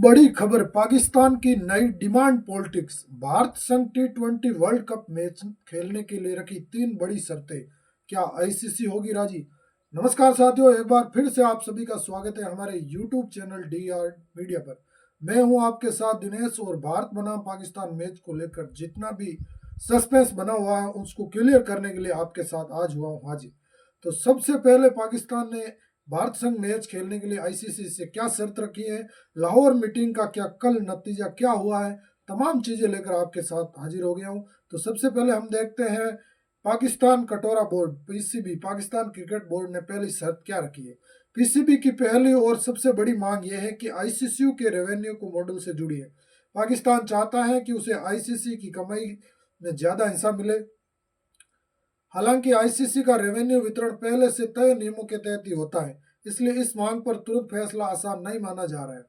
बड़ी खबर, पाकिस्तान की नई डिमांड पॉलिटिक्स। भारत संग T20 वर्ल्ड कप मैच खेलने के लिए रखी 3 बड़ी शर्तें, क्या आईसीसी होगी राजी? नमस्कार साथियों, एक बार फिर से आप सभी का स्वागत है हमारे यूट्यूब चैनल DR मीडिया पर। मैं हूं आपके साथ दिनेश, और भारत बनाम पाकिस्तान मैच को लेकर जितना भी सस्पेंस बना हुआ है उसको क्लियर करने के लिए आपके साथ आज हुआ हूं हाजिर। तो सबसे पहले, पाकिस्तान ने भारत संग मैच खेलने के लिए आईसीसी से क्या शर्त रखी है, लाहौर मीटिंग का क्या कल नतीजा क्या हुआ है, तमाम चीजें लेकर आपके साथ हाजिर हो गया हूं। तो सबसे पहले हम देखते हैं पाकिस्तान कटोरा board PCB, Pakistan cricket board ने पहली शर्त क्या रखी है। पीसीबी की पहली और सबसे बड़ी मांग यह है कि आईसीसी के रेवेन्यू को मॉडल से जुड़ी है। पाकिस्तान चाहता है कि उसे आईसीसी की कमाई में ज्यादा हिस्सा मिले। हालांकि आईसीसी का रेवेन्यू वितरण पहले से तय नियमों के तहत ही होता है, इसलिए इस मांग पर तुरंत फैसला आसान नहीं माना जा रहा है।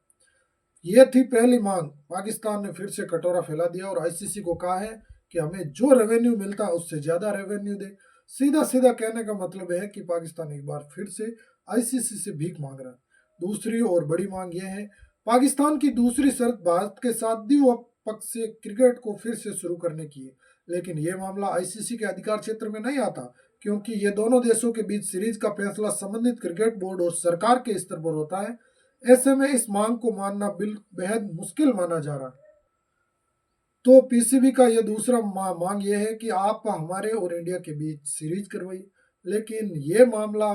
ये थी पहली मांग। पाकिस्तान ने फिर से कटोरा फैला दिया और आईसीसी को कहा है कि हमें जो रेवेन्यू मिलता है उससे ज्यादा रेवेन्यू दे। सीधा सीधा कहने का मतलब है कि पाकिस्तान एक बार फिर से आईसीसी से भीख मांग रहा है। दूसरी और बड़ी मांग यह है, पाकिस्तान की दूसरी शर्त भारत के साथ द्विपक्षीय क्रिकेट को फिर से शुरू करने की है। लेकिन यह मामला आईसीसी के अधिकार क्षेत्र में नहीं आता, क्योंकि ये दोनों देशों के बीच सीरीज का फैसला संबंधित क्रिकेट बोर्ड और सरकार के स्तर पर होता है। ऐसे में इस मांग को मानना बेहद मुश्किल माना जा रहा है। तो पीसीबी का यह दूसरा मांग यह है कि आप हमारे और इंडिया के बीच सीरीज करवाइए। लेकिन यह मामला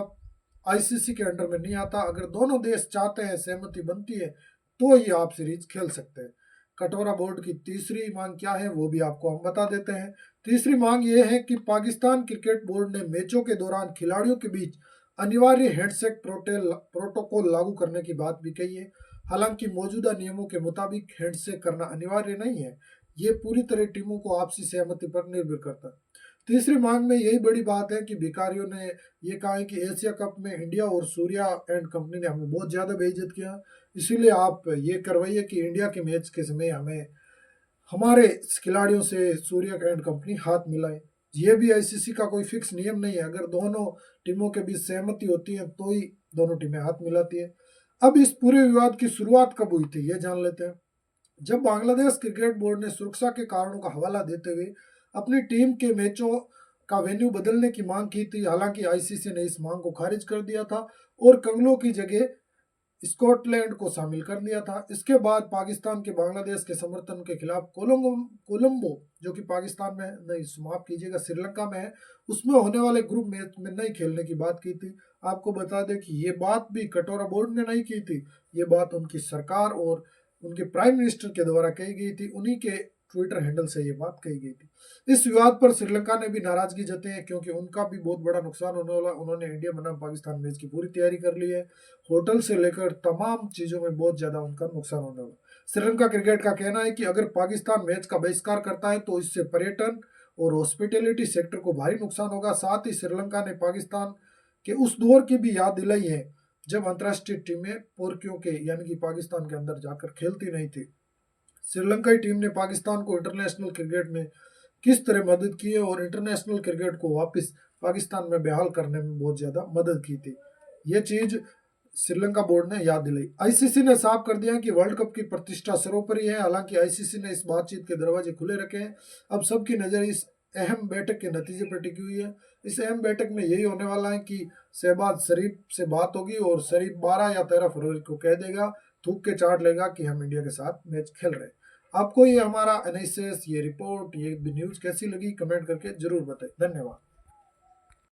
आईसीसी के अंडर में नहीं आता। अगर दोनों देश चाहते हैं, सहमति बनती है, तो ही आप सीरीज खेल सकते हैं। कटोरा बोर्ड की तीसरी मांग क्या है वो भी आपको हम बता देते हैं। तीसरी मांग यह है कि पाकिस्तान क्रिकेट बोर्ड ने मैचों के दौरान खिलाड़ियों के बीच अनिवार्य हैंडशेक प्रोटोकॉल लागू करने की बात भी कही है। हालांकि मौजूदा नियमों के मुताबिक हैंडशेक करना अनिवार्य नहीं है। ये पूरी तरह टीमों को आपसी सहमति पर निर्भर करता है। तीसरी मांग में यही बड़ी बात है कि भिखारियों ने ये कहा है कि एशिया कप में इंडिया और सूर्या एंड कंपनी ने हमें बहुत ज़्यादा बेइज्जत किया, इसीलिए आप ये करवाइए कि इंडिया के मैच के समय हमें हमारे खिलाड़ियों से सूर्या एंड कंपनी हाथ मिलाए। ये भी आईसीसी का कोई फिक्स नियम नहीं है। अगर दोनों टीमों के बीच सहमति होती है तो ही दोनों टीमें हाथ मिलाती है। अब इस पूरे विवाद की शुरुआत कब हुई थी ये जान लेते हैं। जब बांग्लादेश क्रिकेट बोर्ड ने सुरक्षा के कारणों का हवाला देते हुए अपनी टीम के मैचों का वेन्यू बदलने की मांग की थी। हालांकि आईसीसी ने इस मांग को खारिज कर दिया था और कंगलो की जगह स्कॉटलैंड को शामिल कर लिया था। इसके बाद पाकिस्तान के बांग्लादेश के समर्थन के खिलाफ कोलंबो, जो कि पाकिस्तान में नहीं, माफ कीजिएगा, श्रीलंका में है, उसमें होने वाले ग्रुप मैच में नहीं खेलने की बात की थी। आपको बता दें कि ये बात भी कटोरा बोर्ड ने नहीं की थी। ये बात उनकी सरकार और उनके प्राइम मिनिस्टर के द्वारा कही गई थी। उन्हीं के ट्विटर हैंडल से ये बात कही गई थी। इस विवाद पर श्रीलंका ने भी नाराजगी जताई है, क्योंकि उनका भी बहुत बड़ा नुकसान होने वाला। उन्होंने इंडिया बनाम पाकिस्तान मैच की पूरी तैयारी कर ली है। होटल से लेकर तमाम चीजों में बहुत ज्यादा उनका नुकसान होने वाला। श्रीलंका क्रिकेट का कहना है कि अगर पाकिस्तान मैच का बहिष्कार करता है तो इससे पर्यटन और हॉस्पिटैलिटी सेक्टर को भारी नुकसान होगा। साथ ही श्रीलंका ने पाकिस्तान के उस दौर की भी याद दिलाई है जब अंतर्राष्ट्रीय टीमें पोरकियों के यानी कि पाकिस्तान के अंदर जाकर खेलती नहीं थी। श्रीलंकाई टीम ने पाकिस्तान को इंटरनेशनल क्रिकेट में किस तरह मदद की है और इंटरनेशनल क्रिकेट को वापस पाकिस्तान में बहाल करने में बहुत ज्यादा मदद की थी। ये चीज श्रीलंका बोर्ड ने याद दिलाई। आईसीसी ने साफ कर दिया कि वर्ल्ड कप की प्रतिष्ठा सर्वोपरि है। हालांकि आईसीसी ने इस बातचीत के दरवाजे खुले रखे हैं। अब सबकी नजर इस अहम बैठक के नतीजे पर टिकी हुई है। इस अहम बैठक में यही होने वाला है कि शहबाज शरीफ से बात होगी और शरीफ 12 या 13 फरवरी को कह देगा, थूक के चाट लेगा कि हम इंडिया के साथ मैच खेल रहे हैं। आपको ये हमारा एनालिसिस, ये रिपोर्ट, ये न्यूज कैसी लगी, कमेंट करके जरूर बताएं। धन्यवाद।